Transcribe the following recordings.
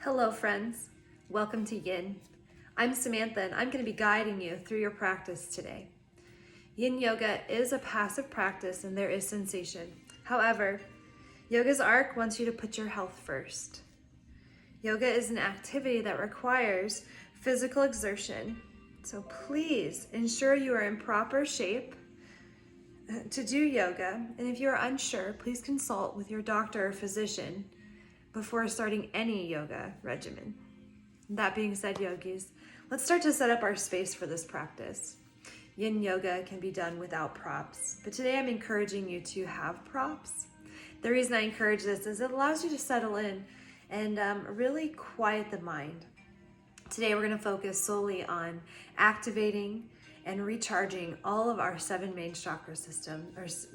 Hello friends, welcome to Yin. I'm Samantha and I'm going to be guiding you through your practice today. Yin Yoga is a passive practice and there is sensation. However, Yoga's arc wants you to put your health first. Yoga is an activity that requires physical exertion, so please ensure you are in proper shape to do yoga, and if you are unsure, please consult with your doctor or physician before starting any yoga regimen. That being said, yogis, let's start to set up our space for this practice. Yin Yoga can be done without props, but today I'm encouraging you to have props. The reason I encourage this is it allows you to settle in and really quiet the mind. Today we're going to focus solely on activating and recharging all of our seven main chakra centers.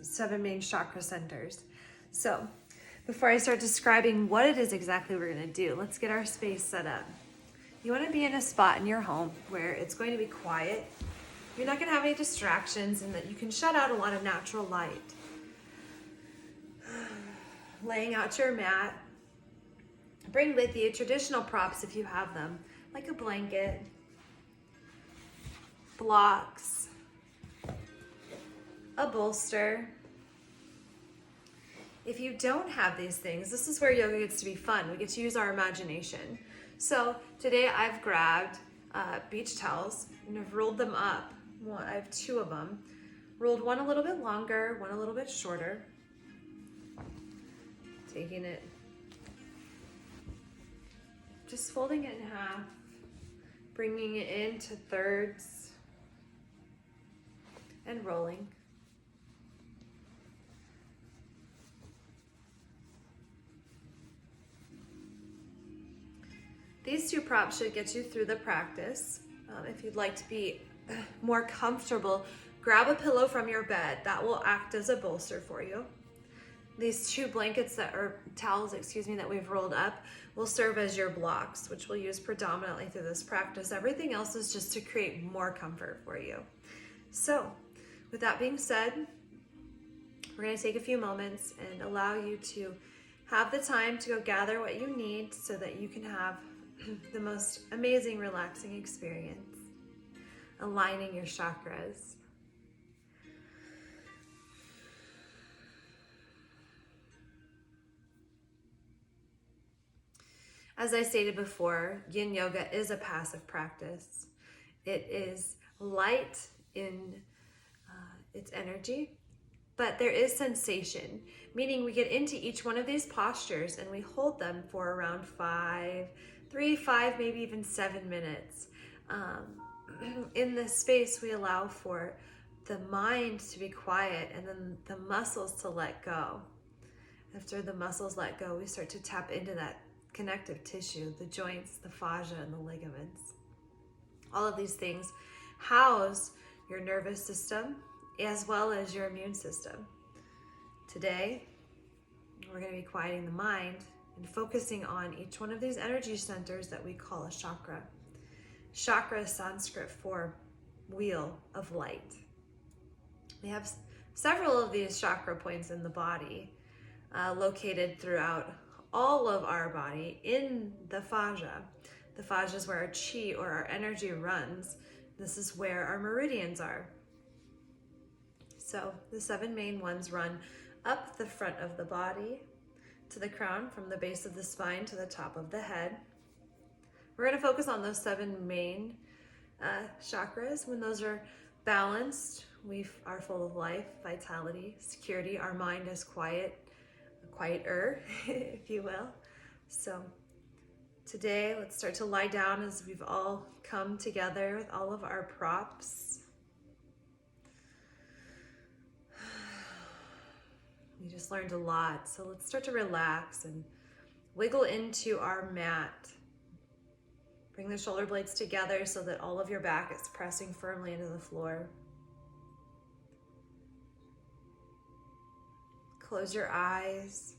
So before I start describing what it is exactly we're going to do, let's get our space set up. You want to be in a spot in your home where it's going to be quiet. You're not going to have any distractions and that you can shut out a lot of natural light. Laying out your mat. Bring with you traditional props if you have them, like a blanket, blocks, a bolster. If you don't have these things, this is where yoga gets to be fun. We get to use our imagination. So today I've grabbed beach towels and I've rolled them up. Well, I have two of them. Rolled one a little bit longer, one a little bit shorter. Taking it, just folding it in half, bringing it into thirds, and rolling. These two props should get you through the practice. If you'd like to be more comfortable, grab a pillow from your bed. That will act as a bolster for you. These two blankets towels, that we've rolled up will serve as your blocks, which we'll use predominantly through this practice. Everything else is just to create more comfort for you. So, with that being said, we're going to take a few moments and allow you to have the time to go gather what you need so that you can have the most amazing, relaxing experience, aligning your chakras. As I stated before, Yin Yoga is a passive practice. It is light in its energy, but there is sensation, meaning we get into each one of these postures and we hold them for around 3, 5, maybe even 7 minutes. In this space, we allow for the mind to be quiet and then the muscles to let go. After the muscles let go, we start to tap into that connective tissue, the joints, the fascia, and the ligaments. All of these things house your nervous system as well as your immune system. Today, we're going to be quieting the mind and focusing on each one of these energy centers that we call a chakra. Chakra is Sanskrit for wheel of light. We have several of these chakra points in the body, located throughout all of our body in the fascia. The fascia is where our chi or our energy runs. This is where our meridians are. So the 7 main ones run up the front of the body to the crown, from the base of the spine to the top of the head. We're going to focus on those 7 main chakras. When those are balanced, we are full of life, vitality, security. Our mind is quieter, if you will. So today, let's start to lie down as we've all come together with all of our props. We just learned a lot, so let's start to relax and wiggle into our mat. Bring the shoulder blades together so that all of your back is pressing firmly into the floor. Close your eyes.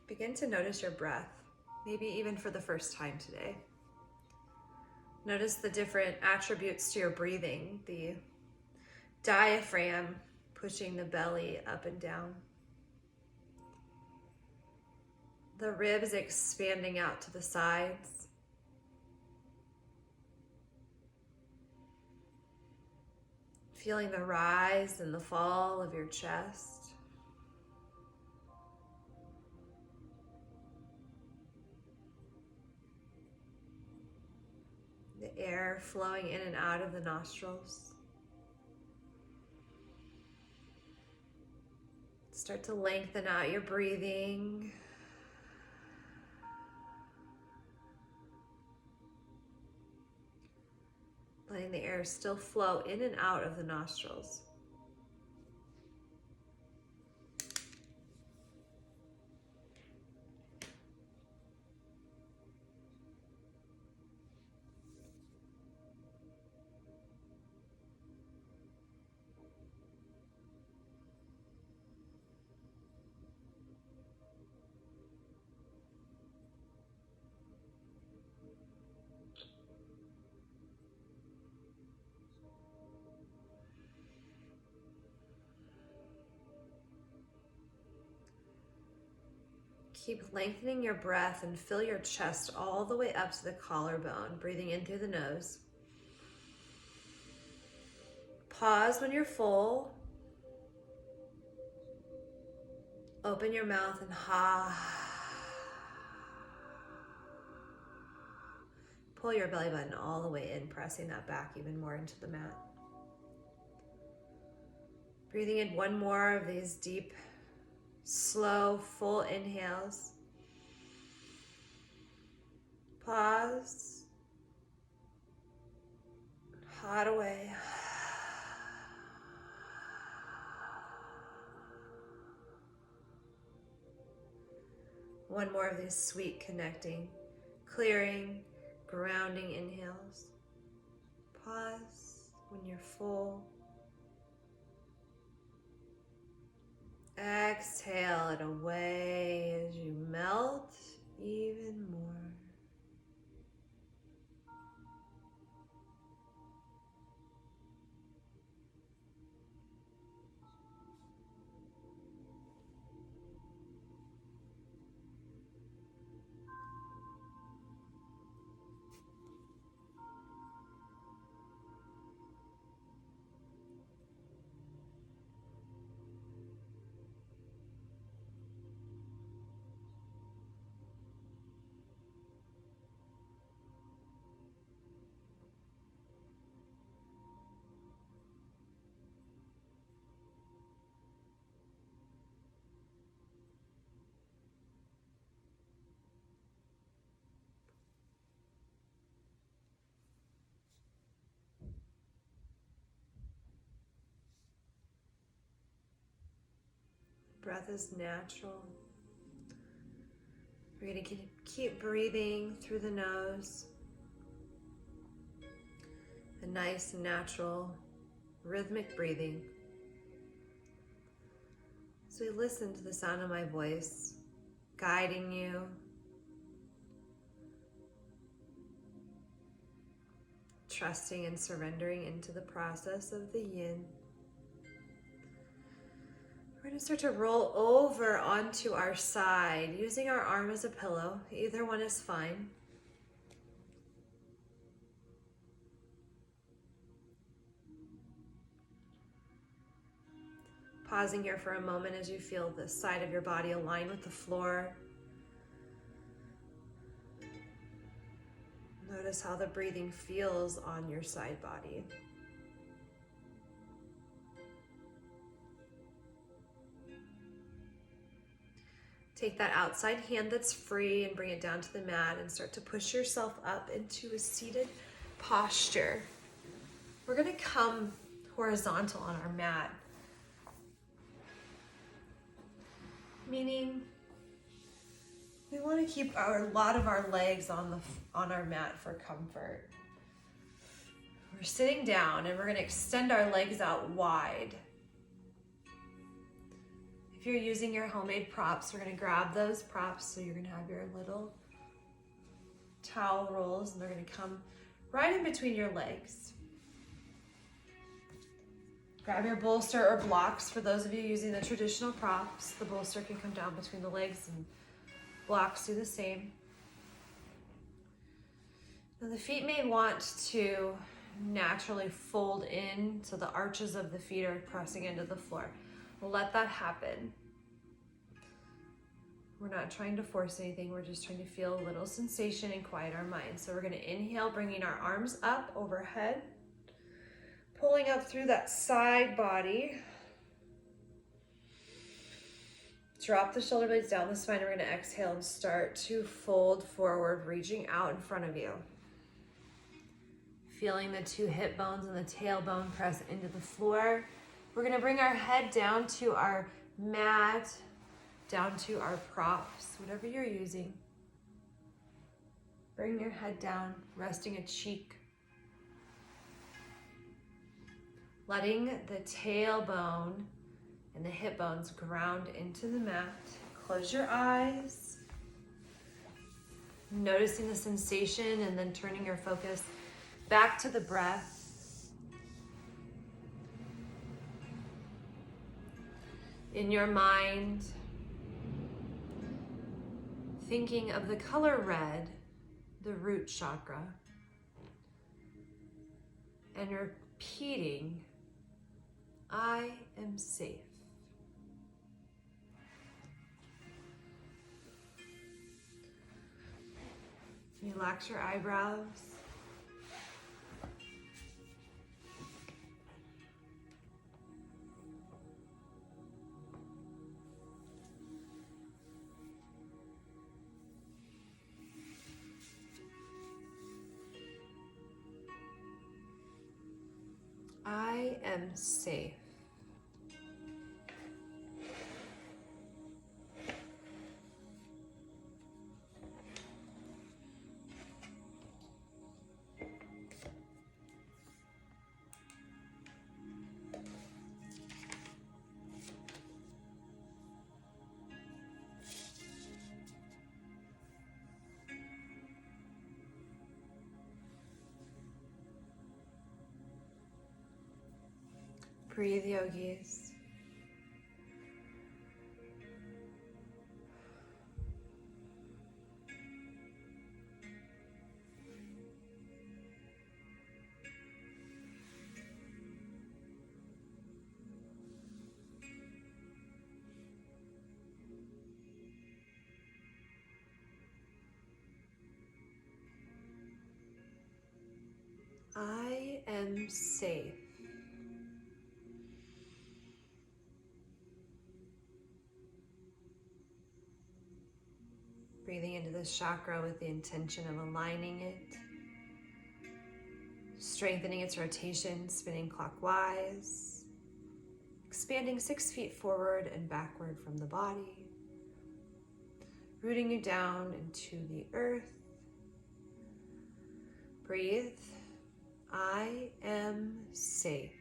Begin to notice your breath, maybe even for the first time today. Notice the different attributes to your breathing. The diaphragm pushing the belly up and down. The ribs expanding out to the sides. Feeling the rise and the fall of your chest. The air flowing in and out of the nostrils. Start to lengthen out your breathing. Letting the air still flow in and out of the nostrils. Keep lengthening your breath and fill your chest all the way up to the collarbone, breathing in through the nose. Pause when you're full. Open your mouth and ha. Pull your belly button all the way in, pressing that back even more into the mat. Breathing in one more of these deep, slow, full inhales. Pause. Hot away. One more of these sweet, connecting, clearing, grounding inhales. Pause when you're full. Exhale it away as you melt even more. Breath is natural. We're going to keep breathing through the nose. A nice, natural, rhythmic breathing. So we listen to the sound of my voice, guiding you, trusting and surrendering into the process of the yin. We're going to start to roll over onto our side, using our arm as a pillow. Either one is fine. Pausing here for a moment as you feel the side of your body align with the floor. Notice how the breathing feels on your side body. Take that outside hand that's free and bring it down to the mat and start to push yourself up into a seated posture. We're going to come horizontal on our mat, meaning we want to keep a lot of our legs on our mat for comfort. We're sitting down and we're going to extend our legs out wide. If you're using your homemade props, we're going to grab those props. So you're going to have your little towel rolls and they're going to come right in between your legs. Grab your bolster or blocks. For those of you using the traditional props, the bolster can come down between the legs and blocks do the same. Now the feet may want to naturally fold in, so the arches of the feet are pressing into the floor. Let that happen. We're not trying to force anything. We're just trying to feel a little sensation and quiet our mind. So we're going to inhale, bringing our arms up overhead, pulling up through that side body. Drop the shoulder blades down the spine. We're going to exhale and start to fold forward, reaching out in front of you. Feeling the two hip bones and the tailbone press into the floor. We're going to bring our head down to our mat, down to our props, whatever you're using. Bring your head down, resting a cheek. Letting the tailbone and the hip bones ground into the mat. Close your eyes. Noticing the sensation and then turning your focus back to the breath. In your mind, thinking of the color red, the root chakra, and repeating, I am safe. Relax your eyebrows. I am safe. Breathe, yogis. I am safe. Breathing into this chakra with the intention of aligning it, strengthening its rotation, spinning clockwise, expanding 6 feet forward and backward from the body, rooting you down into the earth. Breathe. I am safe.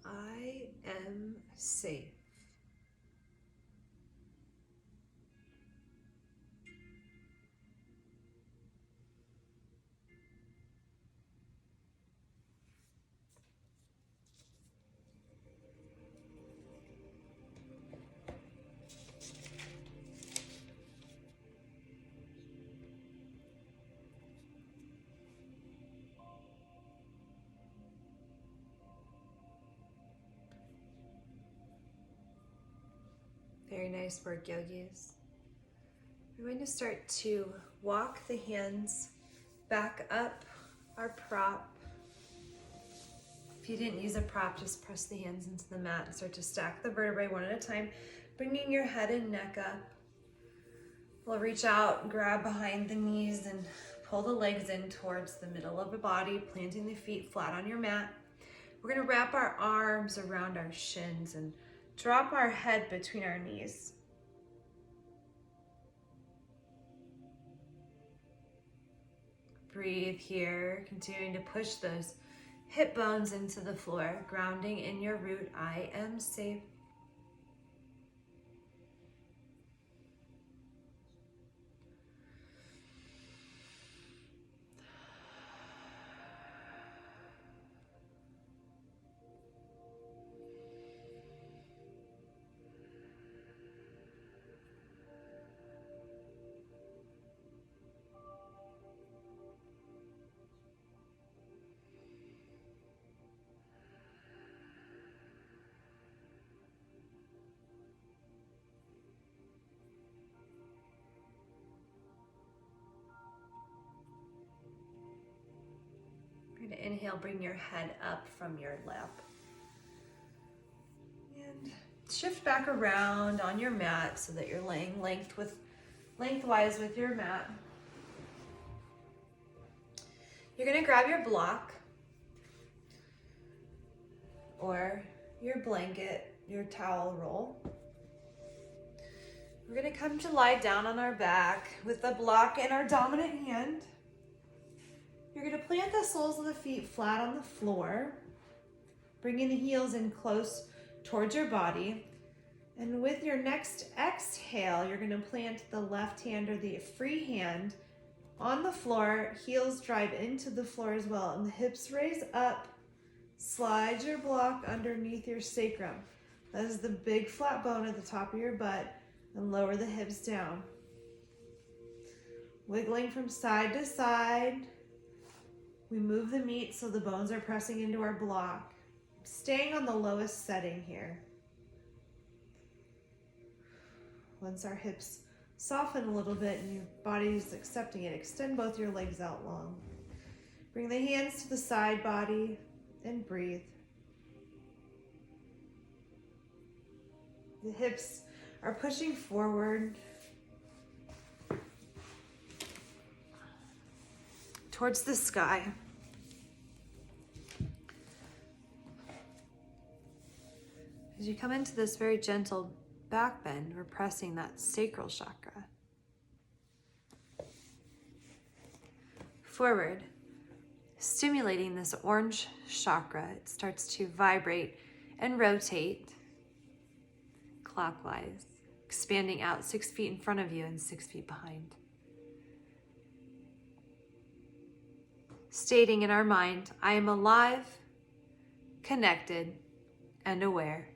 I am safe. Very nice work, yogis. We're going to start to walk the hands back up our prop. If you didn't use a prop, just press the hands into the mat and start to stack the vertebrae one at a time, bringing your head and neck up. We'll reach out, grab behind the knees, and pull the legs in towards the middle of the body, planting the feet flat on your mat. We're going to wrap our arms around our shins and drop our head between our knees. Breathe here, continuing to push those hip bones into the floor, grounding in your root. I am safe. We're going to inhale, bring your head up from your lap. And shift back around on your mat so that you're laying lengthwise with your mat. You're going to grab your block or your blanket, your towel roll. We're going to come to lie down on our back with the block in our dominant hand. You're going to plant the soles of the feet flat on the floor, bringing the heels in close towards your body. And with your next exhale, you're going to plant the left hand or the free hand on the floor, heels drive into the floor as well, and the hips raise up. Slide your block underneath your sacrum. That is the big flat bone at the top of your butt, and lower the hips down. Wiggling from side to side. We move the meat so the bones are pressing into our block. Staying on the lowest setting here. Once our hips soften a little bit and your body is accepting it, extend both your legs out long. Bring the hands to the side body and breathe. The hips are pushing forward towards the sky. As you come into this very gentle back bend, we're pressing that sacral chakra. Forward, stimulating this orange chakra. It starts to vibrate and rotate clockwise, expanding out 6 feet in front of you and 6 feet behind. Stating in our mind, I am alive, connected, and aware.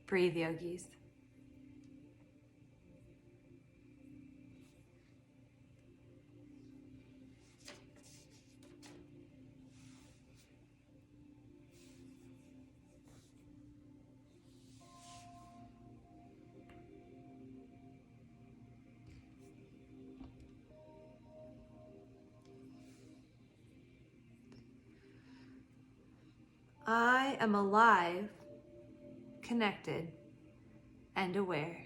Breathe, yogis. I am alive, connected, and aware.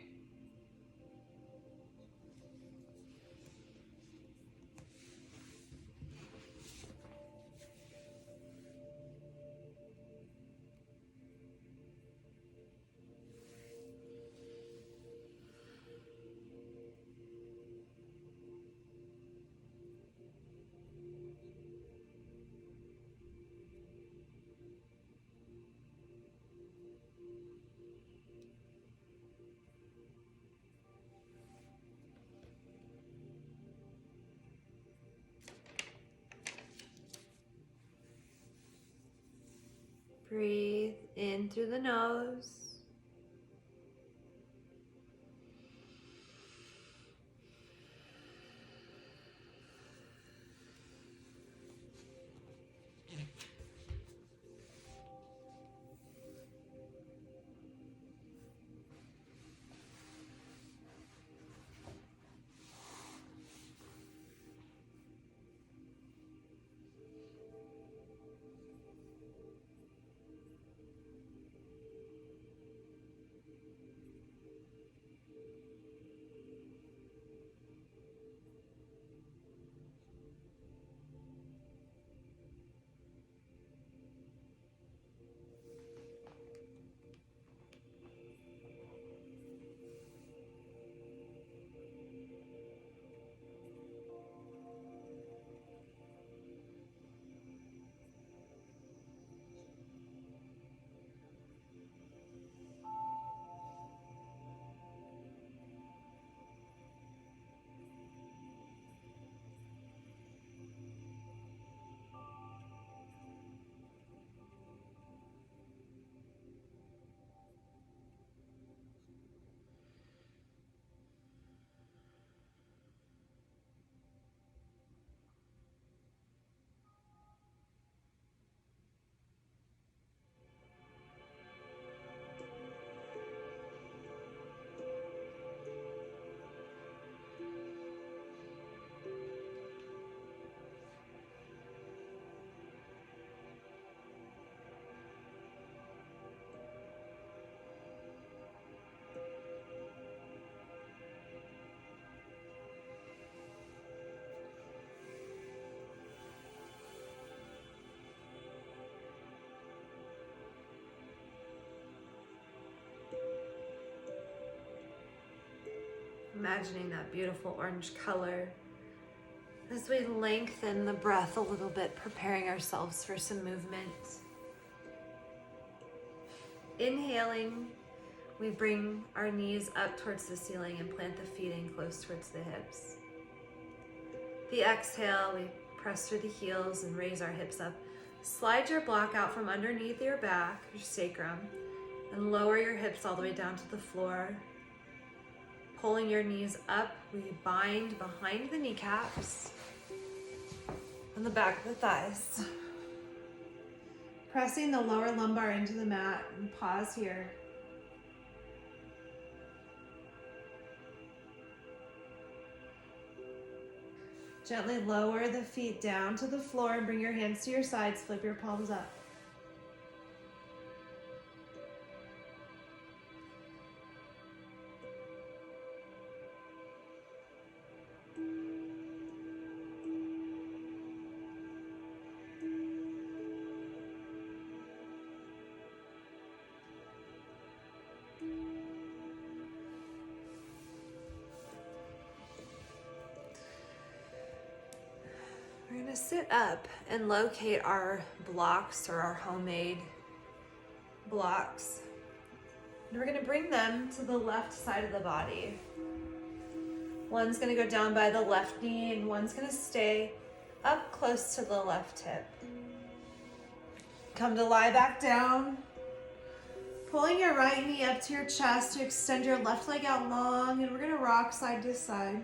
Breathe in through the nose. Imagining that beautiful orange color as we lengthen the breath a little bit, preparing ourselves for some movement. Inhaling, we bring our knees up towards the ceiling and plant the feet in close towards the hips. The exhale, we press through the heels and raise our hips up. Slide your block out from underneath your back, your sacrum, and lower your hips all the way down to the floor. Pulling your knees up, we bind behind the kneecaps and the back of the thighs. Pressing the lower lumbar into the mat, and pause here. Gently lower the feet down to the floor and bring your hands to your sides, flip your palms up. We're going to sit up and locate our blocks or our homemade blocks. And we're going to bring them to the left side of the body. One's going to go down by the left knee and one's going to stay up close to the left hip. Come to lie back down. Pulling your right knee up to your chest to extend your left leg out long, and we're going to rock side to side.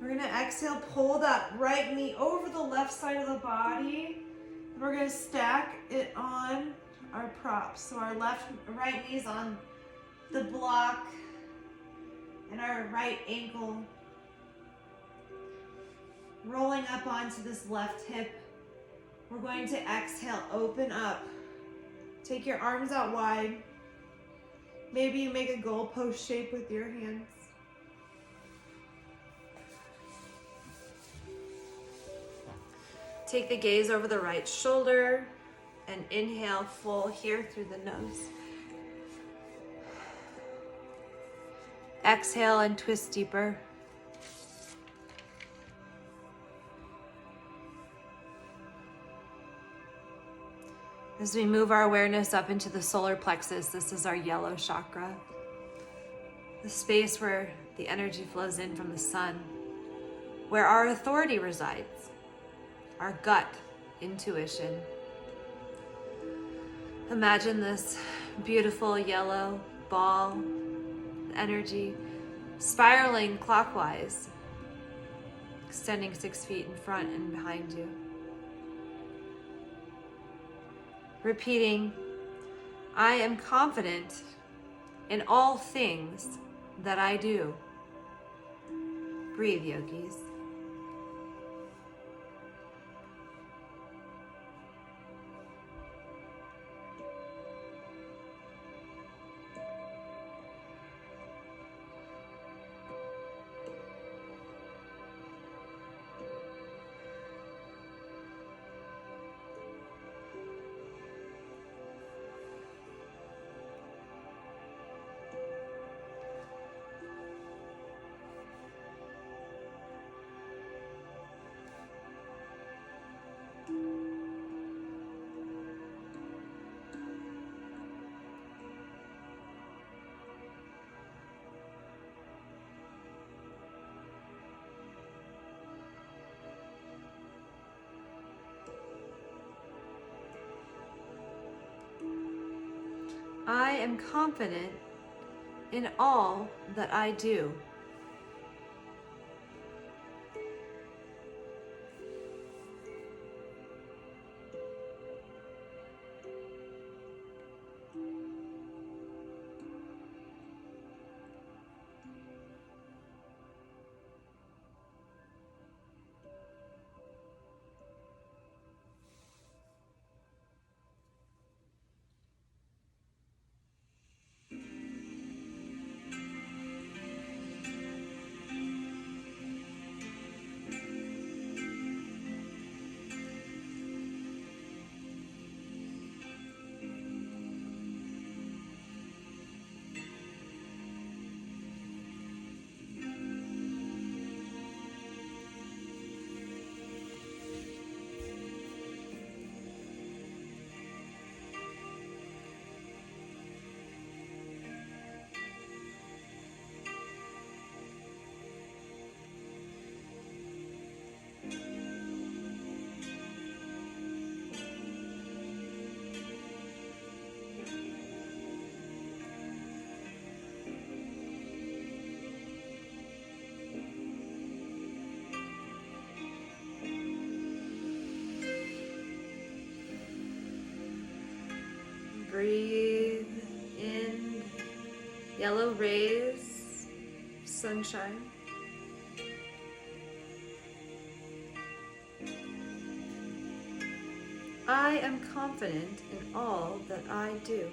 We're going to exhale, pull that right knee over the left side of the body. And we're going to stack it on our props. So our right knee's on the block and our right ankle rolling up onto this left hip. We're going to exhale, open up. Take your arms out wide. Maybe you make a goalpost shape with your hands. Take the gaze over the right shoulder and inhale full here through the nose. Exhale and twist deeper. As we move our awareness up into the solar plexus, this is our yellow chakra, the space where the energy flows in from the sun, where our authority resides. Our gut intuition. Imagine this beautiful yellow ball energy spiraling clockwise, extending 6 feet in front and behind you. Repeating, I am confident in all things that I do. Breathe, yogis. I am confident in all that I do. Breathe in yellow rays, sunshine. I am confident in all that I do.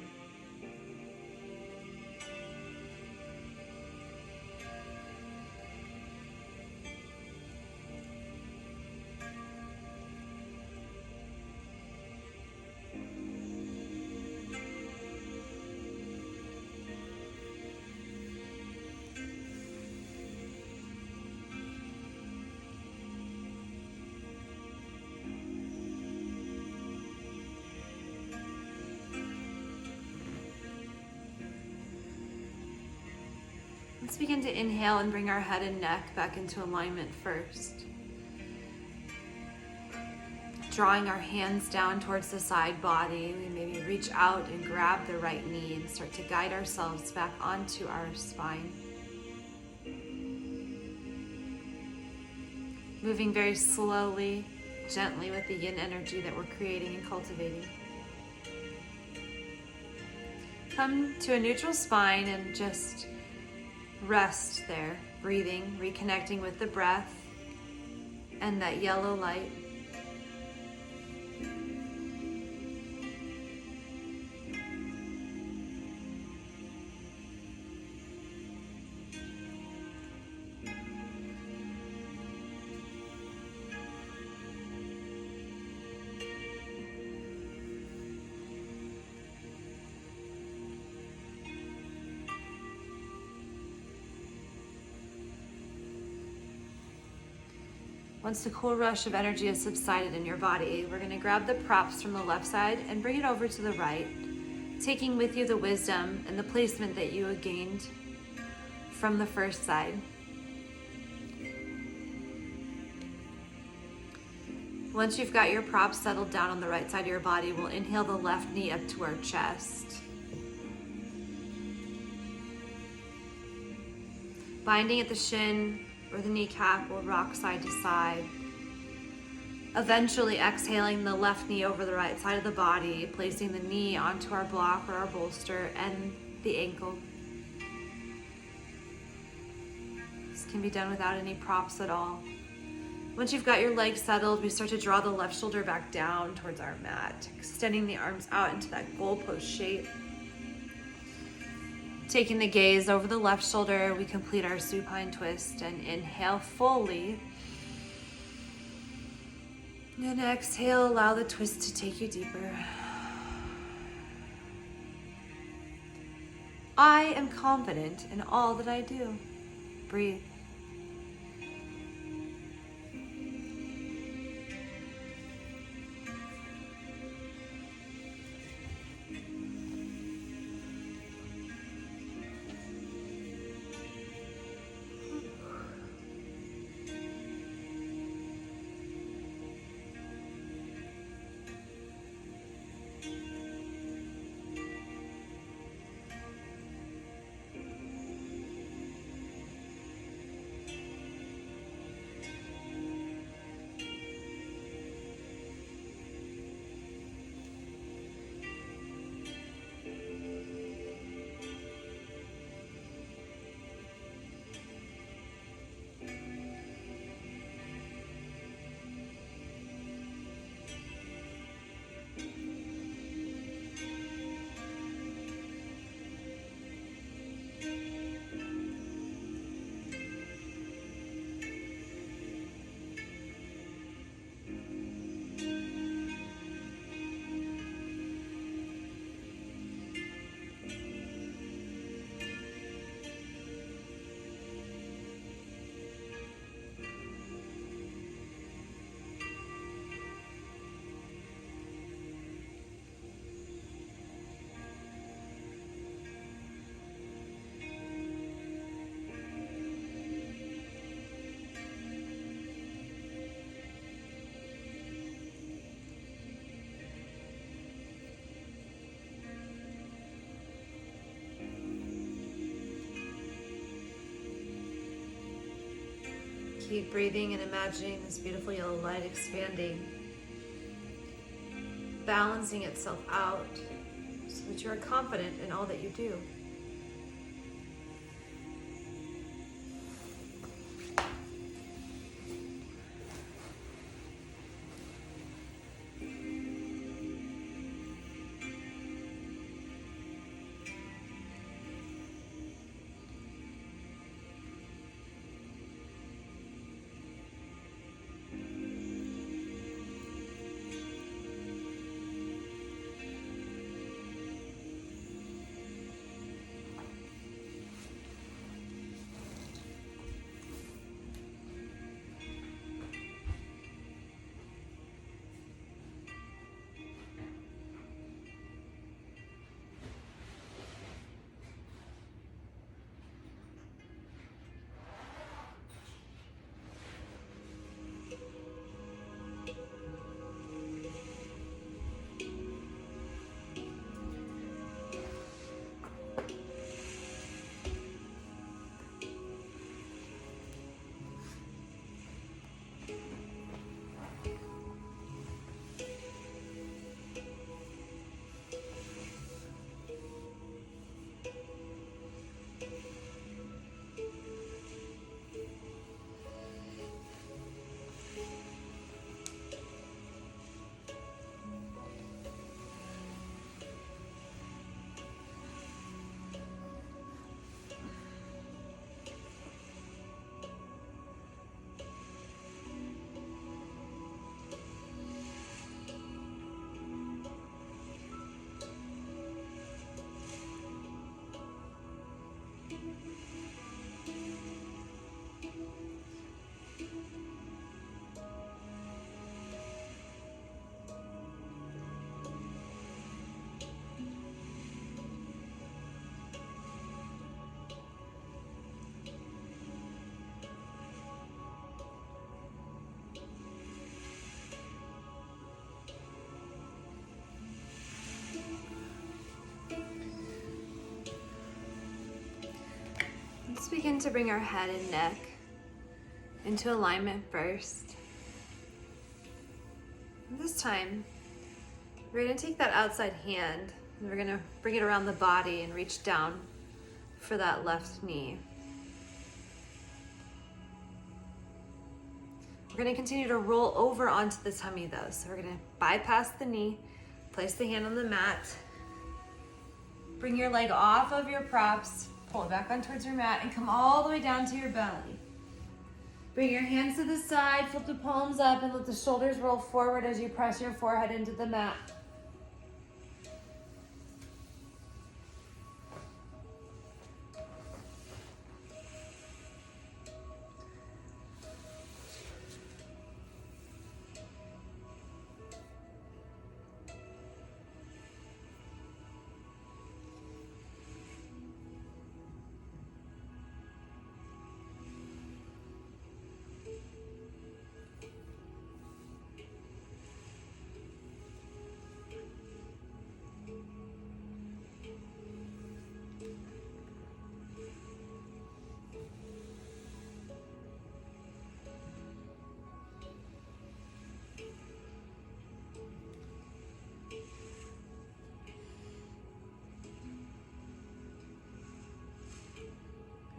Let's begin to inhale and bring our head and neck back into alignment first. Drawing our hands down towards the side body, we maybe reach out and grab the right knee and start to guide ourselves back onto our spine. Moving very slowly, gently with the yin energy that we're creating and cultivating. Come to a neutral spine and just rest there, breathing, reconnecting with the breath and that yellow light. Once the cool rush of energy has subsided in your body, we're going to grab the props from the left side and bring it over to the right, taking with you the wisdom and the placement that you had gained from the first side. Once you've got your props settled down on the right side of your body, we'll inhale the left knee up to our chest. Binding at the shin or the kneecap, we'll rock side to side. Eventually exhaling the left knee over the right side of the body, placing the knee onto our block or our bolster and the ankle. This can be done without any props at all. Once you've got your legs settled, we start to draw the left shoulder back down towards our mat, extending the arms out into that goalpost shape. Taking the gaze over the left shoulder, we complete our supine twist and inhale fully. And exhale, allow the twist to take you deeper. I am confident in all that I do. Breathe. Keep breathing and imagining this beautiful yellow light expanding, balancing itself out so that that you are confident in all that you do. Let's begin to bring our head and neck into alignment first. And this time, we're going to take that outside hand and we're going to bring it around the body and reach down for that left knee. We're going to continue to roll over onto the tummy though. So we're going to bypass the knee, place the hand on the mat, bring your leg off of your props, pull it back on towards your mat and come all the way down to your belly. Bring your hands to the side, flip the palms up and let the shoulders roll forward as you press your forehead into the mat.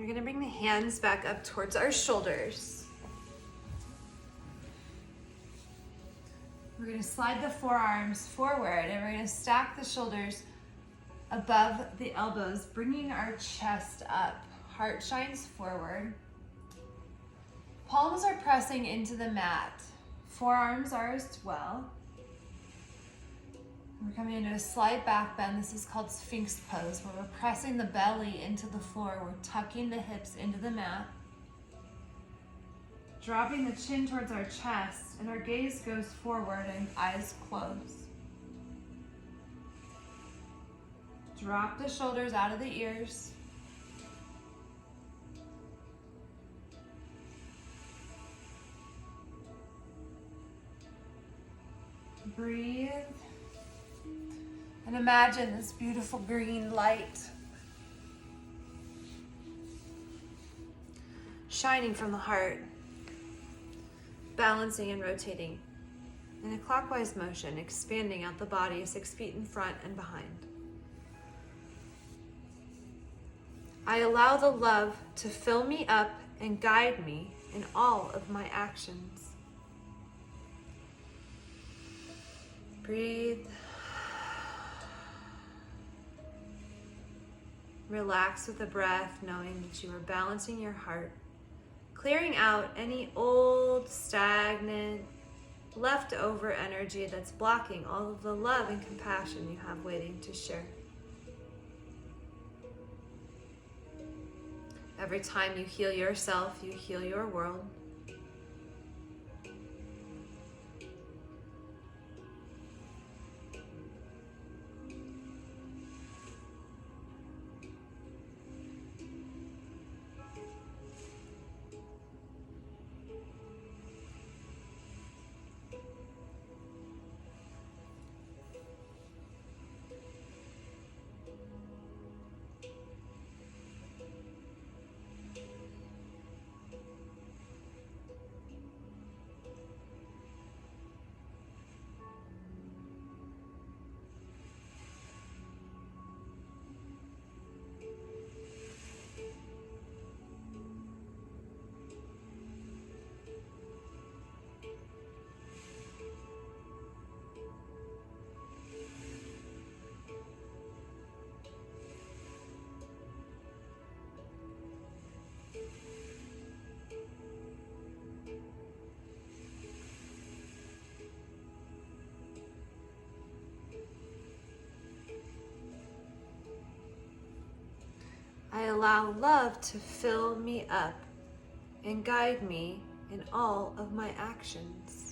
We're going to bring the hands back up towards our shoulders. We're going to slide the forearms forward and we're going to stack the shoulders above the elbows, bringing our chest up. Heart shines forward. Palms are pressing into the mat. Forearms are as well. We're coming into a slight back bend. This is called Sphinx pose, where we're pressing the belly into the floor. We're tucking the hips into the mat. Dropping the chin towards our chest, and our gaze goes forward and eyes closed. Drop the shoulders out of the ears. Breathe. And imagine this beautiful green light shining from the heart, balancing and rotating in a clockwise motion, expanding out the body 6 feet in front and behind. I allow the love to fill me up and guide me in all of my actions. Breathe. Relax with the breath, knowing that you are balancing your heart, clearing out any old, stagnant, leftover energy that's blocking all of the love and compassion you have waiting to share. Every time you heal yourself, you heal your world. I allow love to fill me up and guide me in all of my actions.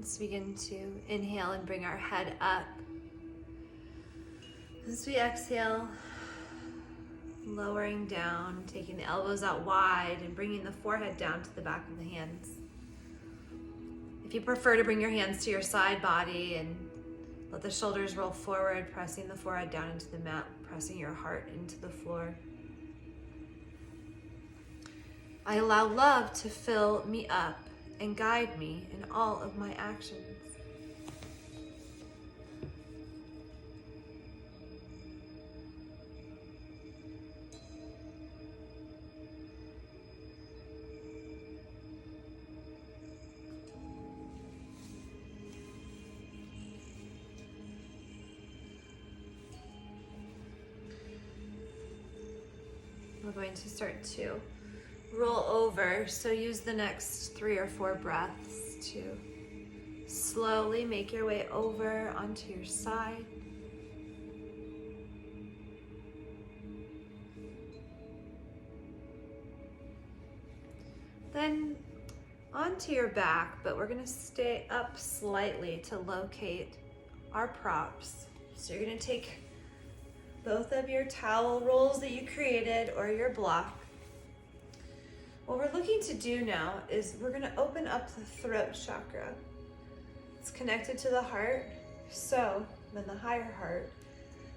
Let's begin to inhale and bring our head up. As we exhale, lowering down, taking the elbows out wide and bringing the forehead down to the back of the hands. If you prefer to bring your hands to your side body and let the shoulders roll forward, pressing the forehead down into the mat, pressing your heart into the floor. I allow love to fill me up and guide me in all of my actions. We're going to start to roll over, so use the next 3 or 4 breaths to slowly make your way over onto your side. Then onto your back, but we're going to stay up slightly to locate our props. So you're going to take both of your towel rolls that you created or your block. What we're looking to do now is we're going to open up the throat chakra. It's connected to the heart. So than the higher heart.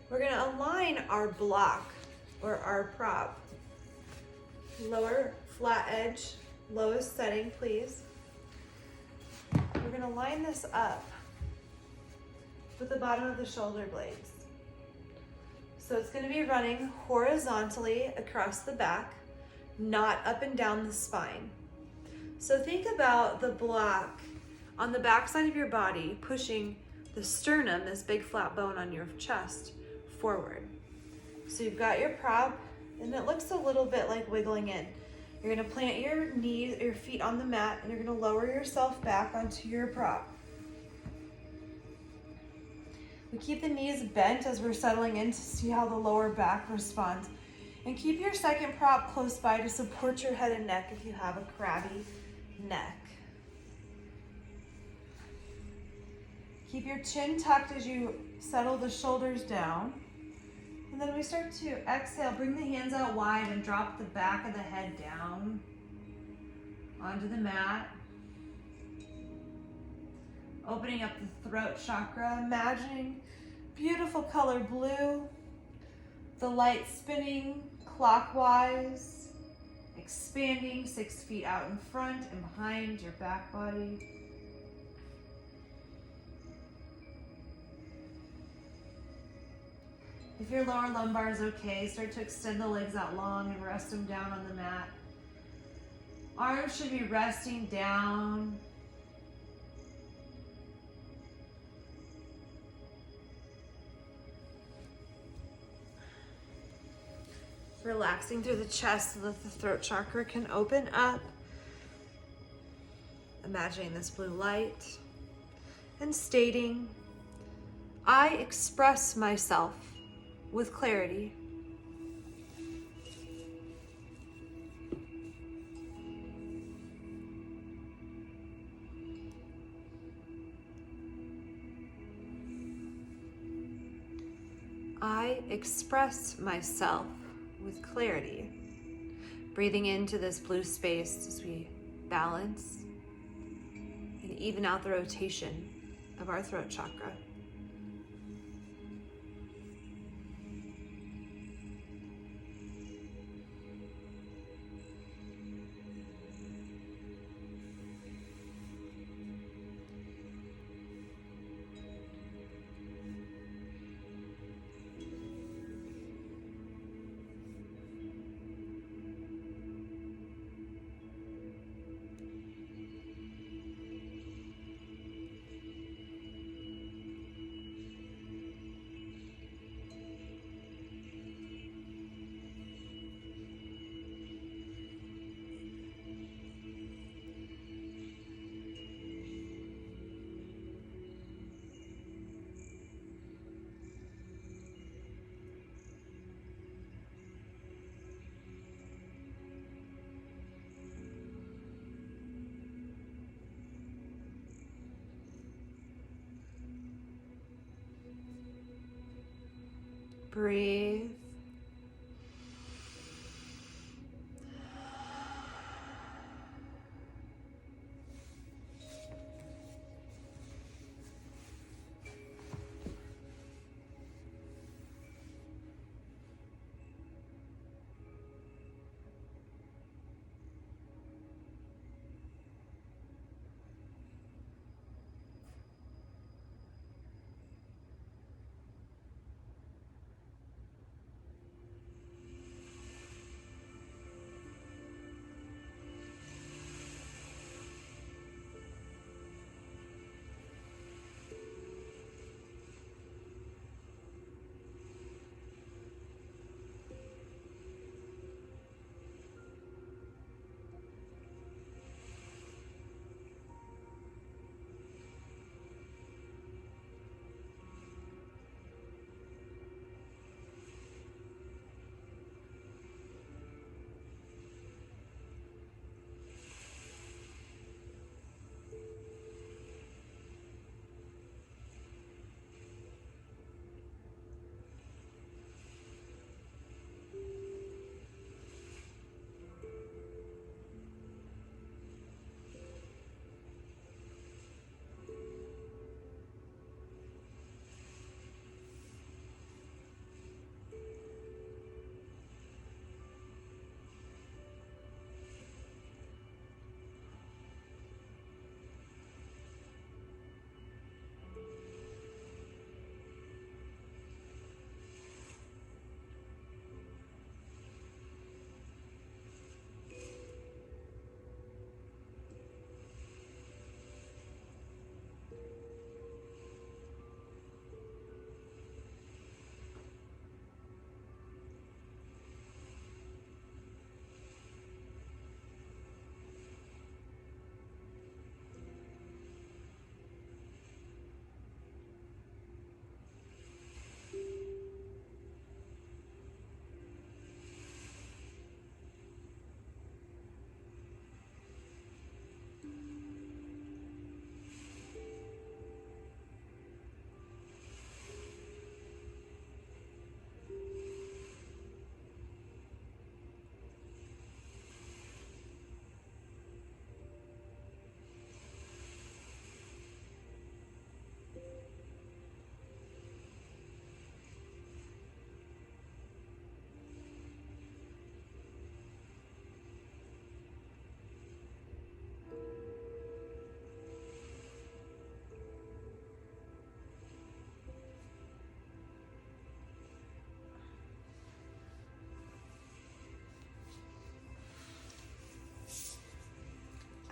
We're going to align our block or our prop. Lower flat edge, lowest setting, please. We're going to line this up with the bottom of the shoulder blades. So it's going to be running horizontally across the back, not up and down the spine. So think about the block on the back side of your body pushing the sternum, this big flat bone on your chest, forward. So you've got your prop, and it looks a little bit like wiggling in. You're going to plant your knees, your feet on the mat, and you're going to lower yourself back onto your prop. We keep the knees bent as we're settling in to see how the lower back responds. And keep your second prop close by to support your head and neck if you have a crabby neck. Keep your chin tucked as you settle the shoulders down. And then we start to exhale, bring the hands out wide and drop the back of the head down onto the mat. Opening up the throat chakra, imagining beautiful color blue, the light spinning clockwise, expanding 6 feet out in front and behind your back body. If your lower lumbar is okay, start to extend the legs out long and rest them down on the mat. Arms should be resting down. Relaxing through the chest so that the throat chakra can open up. Imagining this blue light and stating, I express myself with clarity. I express myself with clarity. Breathing into this blue space as we balance and even out the rotation of our throat chakra. Breathe.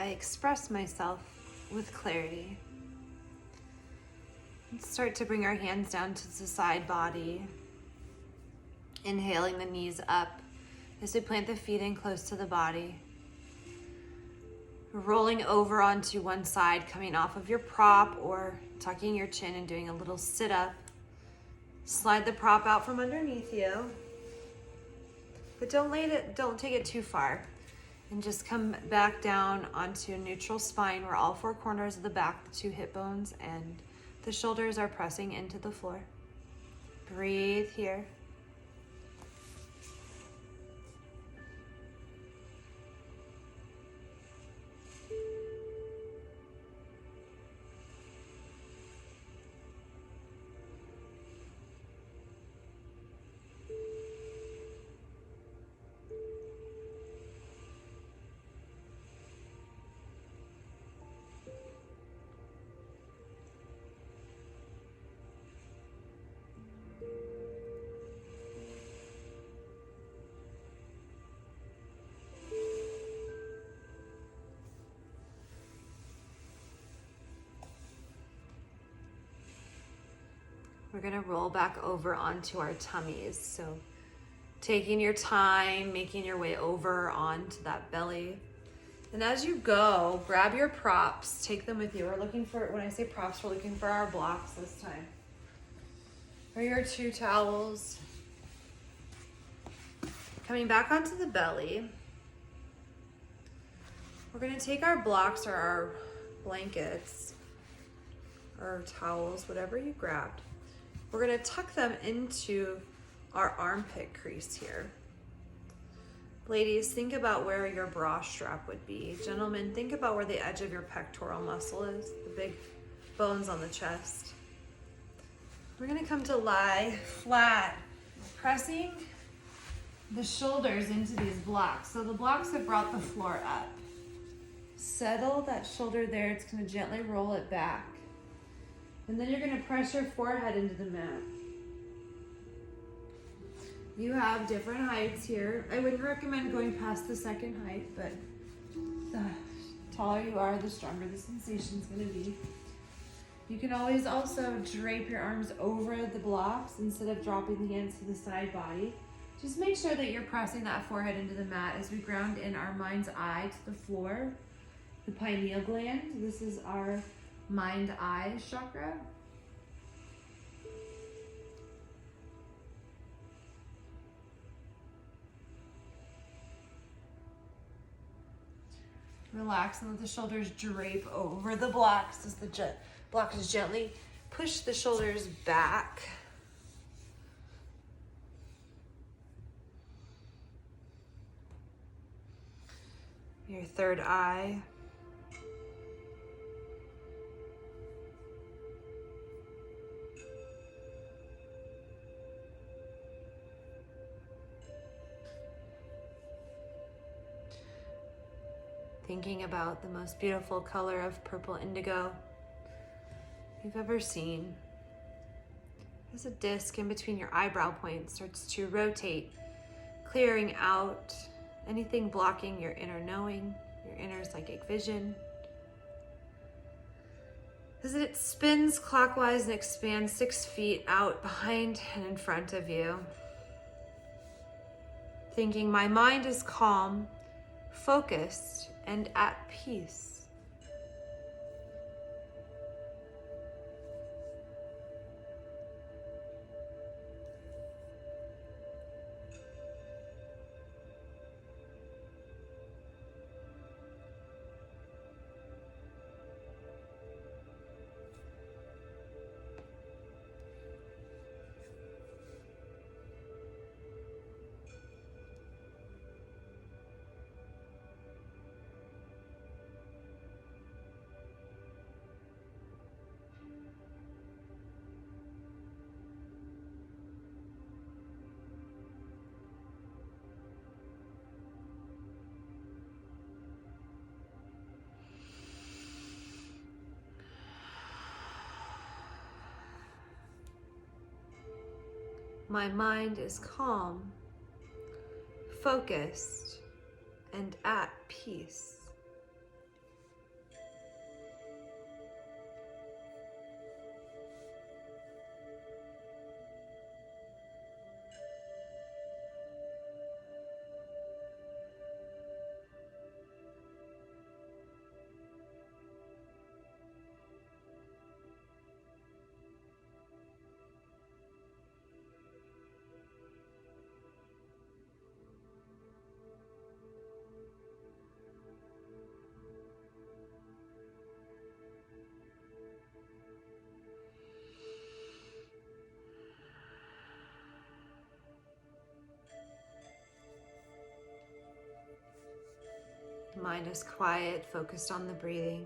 I express myself with clarity. Let's start to bring our hands down to the side body. Inhaling the knees up as we plant the feet in close to the body. Rolling over onto one side, coming off of your prop or tucking your chin and doing a little sit-up. Slide the prop out from underneath you, but don't take it too far. And just come back down onto a neutral spine where all four corners of the back, the two hip bones, and the shoulders are pressing into the floor. Breathe here. We're gonna roll back over onto our tummies. So taking your time, making your way over onto that belly. And as you go, grab your props, take them with you. We're looking for, when I say props, we're looking for our blocks this time. Or your 2 towels. Coming back onto the belly. We're gonna take our blocks or our blankets or towels, whatever you grabbed. We're gonna tuck them into our armpit crease here. Ladies, think about where your bra strap would be. Gentlemen, think about where the edge of your pectoral muscle is, the big bones on the chest. We're gonna come to lie flat, pressing the shoulders into these blocks. So the blocks have brought the floor up. Settle that shoulder there. It's gonna gently roll it back. And then you're gonna press your forehead into the mat. You have different heights here. I wouldn't recommend going past the second height, but the taller you are, the stronger the sensation's gonna be. You can always also drape your arms over the blocks instead of dropping the hands to the side body. Just make sure that you're pressing that forehead into the mat as we ground in our mind's eye to the floor. The pineal gland, this is our mind-eye chakra. Relax and let the shoulders drape over the blocks as the blocks gently push the shoulders back. Your third eye. Thinking about the most beautiful color of purple indigo you've ever seen. As a disc in between your eyebrow points starts to rotate, clearing out anything blocking your inner knowing, your inner psychic vision. As it spins clockwise and expands 6 feet out behind and in front of you. Thinking, my mind is calm, focused, and at peace. My mind is calm, focused, and at peace. mind is quiet, focused on the breathing.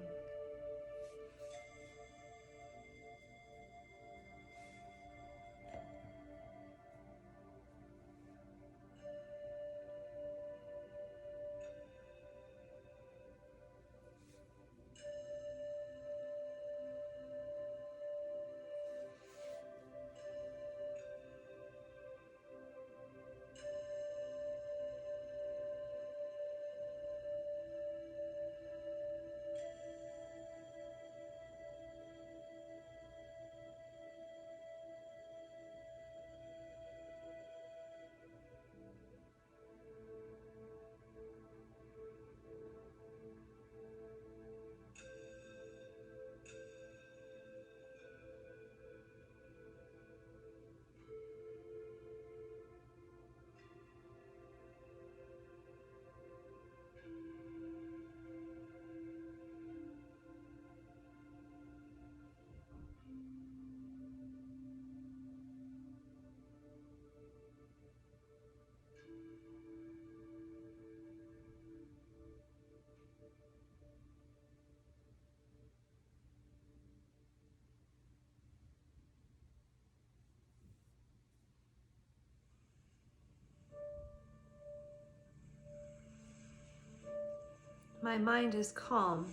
My mind is calm,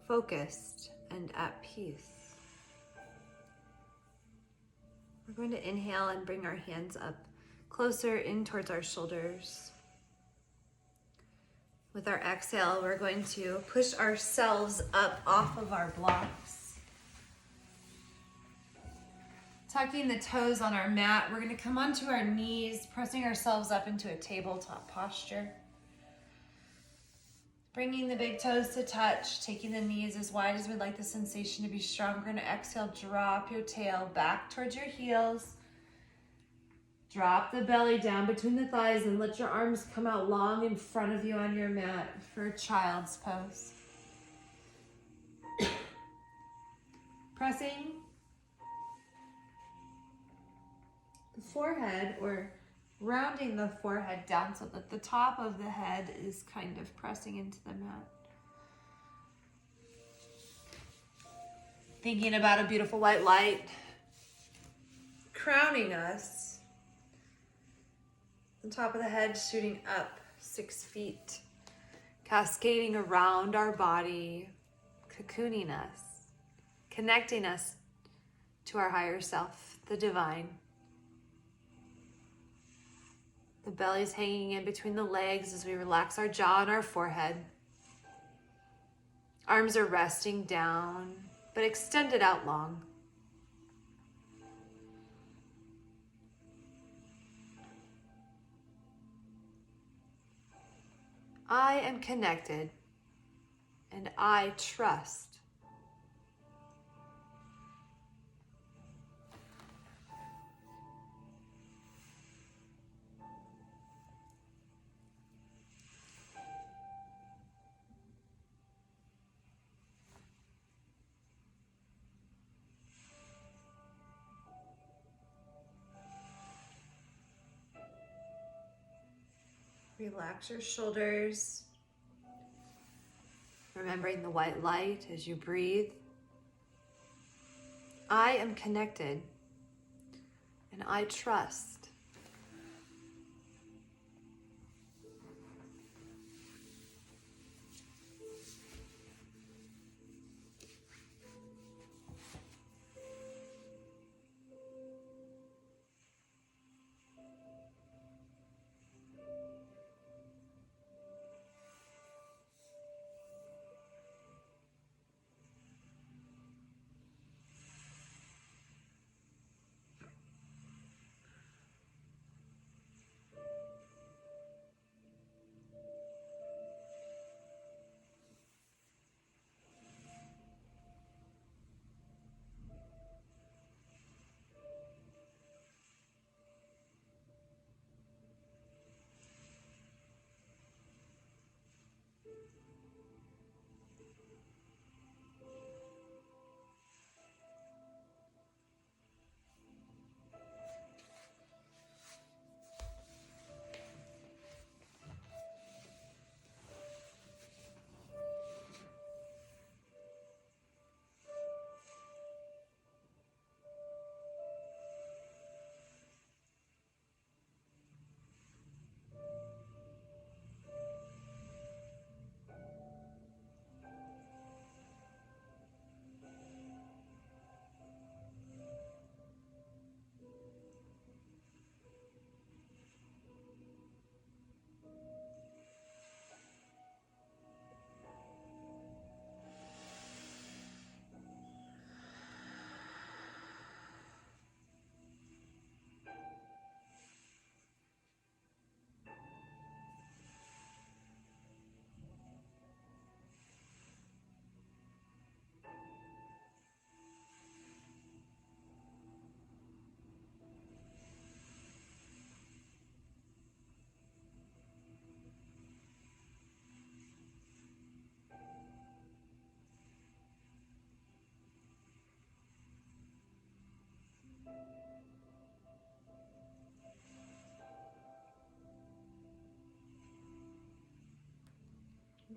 focused, and at peace. We're going to inhale and bring our hands up closer in towards our shoulders. With our exhale, we're going to push ourselves up off of our blocks. Tucking the toes on our mat, we're going to come onto our knees, pressing ourselves up into a tabletop posture. Bringing the big toes to touch, taking the knees as wide as we'd like the sensation to be strong. We're going to exhale, drop your tail back towards your heels. Drop the belly down between the thighs and let your arms come out long in front of you on your mat for a child's pose. Pressing the forehead or rounding the forehead down so that the top of the head is kind of pressing into the mat. Thinking about a beautiful white light crowning us. The top of the head shooting up 6 feet, cascading around our body, cocooning us, connecting us to our higher self, the divine. The belly's hanging in between the legs as we relax our jaw and our forehead. Arms are resting down, but extended out long. I am connected, and I trust. Relax your shoulders, remembering the white light as you breathe. I am connected, and I trust.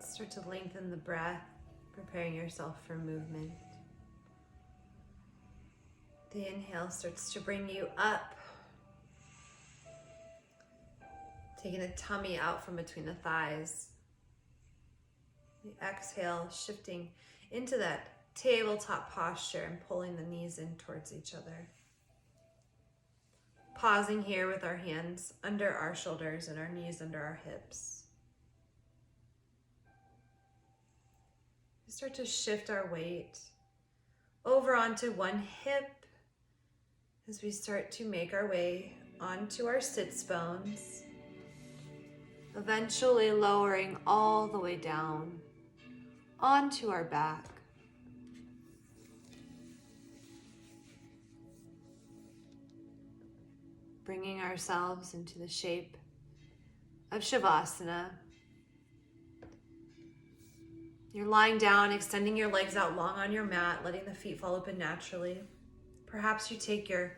Start to lengthen the breath, preparing yourself for movement. The inhale starts to bring you up, taking the tummy out from between the thighs. The exhale, shifting into that tabletop posture and pulling the knees in towards each other. Pausing here with our hands under our shoulders and our knees under our hips. We start to shift our weight over onto one hip as we start to make our way onto our sits bones, eventually lowering all the way down onto our back. Bringing ourselves into the shape of Shavasana. You're lying down, extending your legs out long on your mat, letting the feet fall open naturally. Perhaps you take your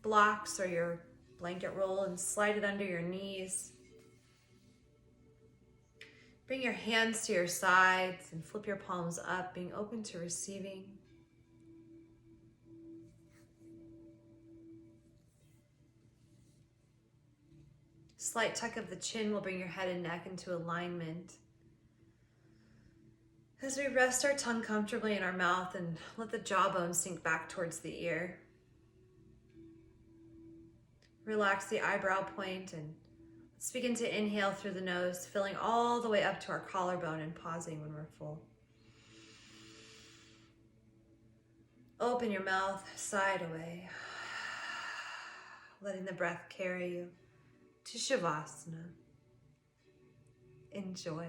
blocks or your blanket roll and slide it under your knees. Bring your hands to your sides and flip your palms up, being open to receiving. Slight tuck of the chin will bring your head and neck into alignment. As we rest our tongue comfortably in our mouth and let the jawbone sink back towards the ear. Relax the eyebrow point and let's begin to inhale through the nose, filling all the way up to our collarbone and pausing when we're full. Open your mouth, sigh it away. Letting the breath carry you to Shavasana. Enjoy.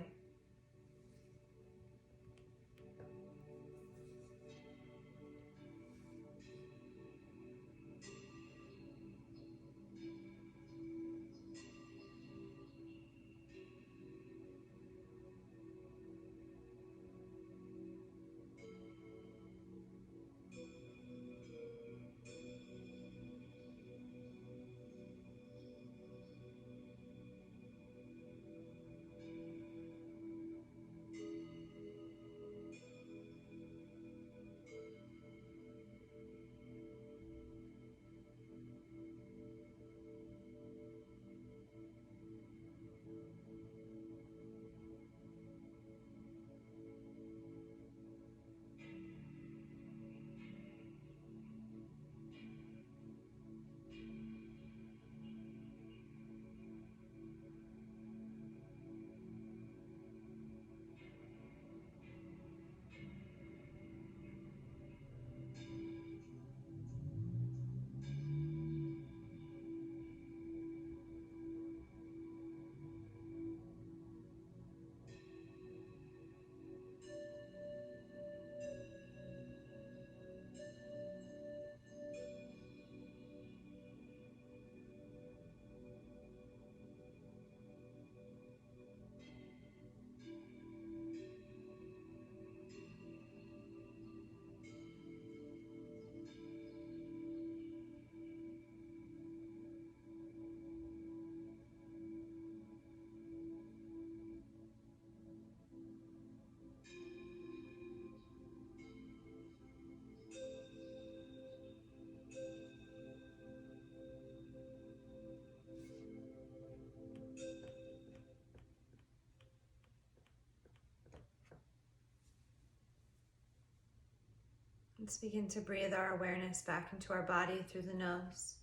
Let's begin to breathe our awareness back into our body through the nose.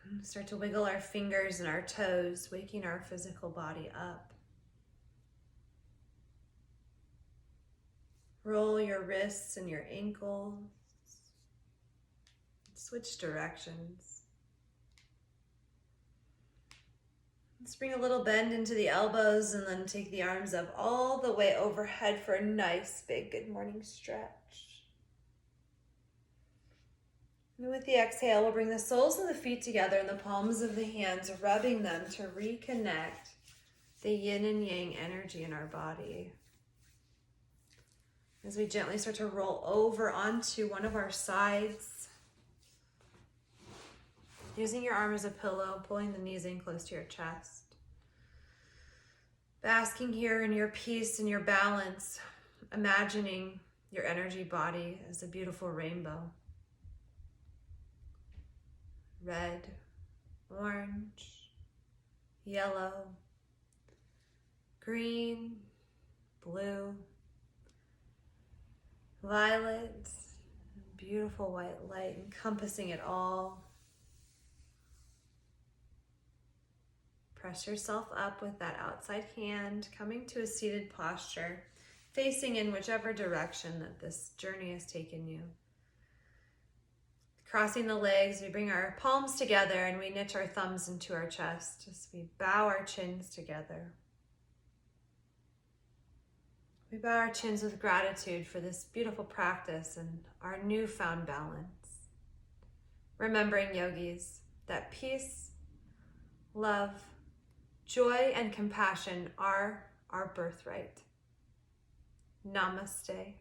And start to wiggle our fingers and our toes, waking our physical body up. Roll your wrists and your ankles. Switch directions. Let's bring a little bend into the elbows and then take the arms up all the way overhead for a nice big good morning stretch. And with the exhale, we'll bring the soles of the feet together and the palms of the hands, rubbing them to reconnect the yin and yang energy in our body. As we gently start to roll over onto one of our sides, Using your arm as a pillow, pulling the knees in close to your chest. Basking here in your peace and your balance, imagining your energy body as a beautiful rainbow. Red, orange, yellow, green, blue, violet, beautiful white light encompassing it all. Press yourself up with that outside hand, coming to a seated posture, facing in whichever direction that this journey has taken you. Crossing the legs, we bring our palms together and we niche our thumbs into our chest as we bow our chins together. We bow our chins with gratitude for this beautiful practice and our newfound balance. Remembering, yogis, that peace, love, joy, and compassion are our birthright. Namaste.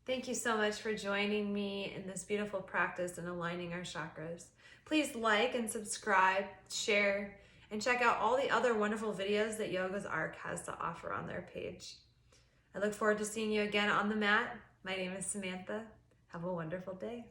Thank you so much for joining me in this beautiful practice and aligning our chakras. Please like and subscribe, share, and check out all the other wonderful videos that Yoga's Arc has to offer on their page. I look forward to seeing you again on the mat. My name is Samantha. Have a wonderful day.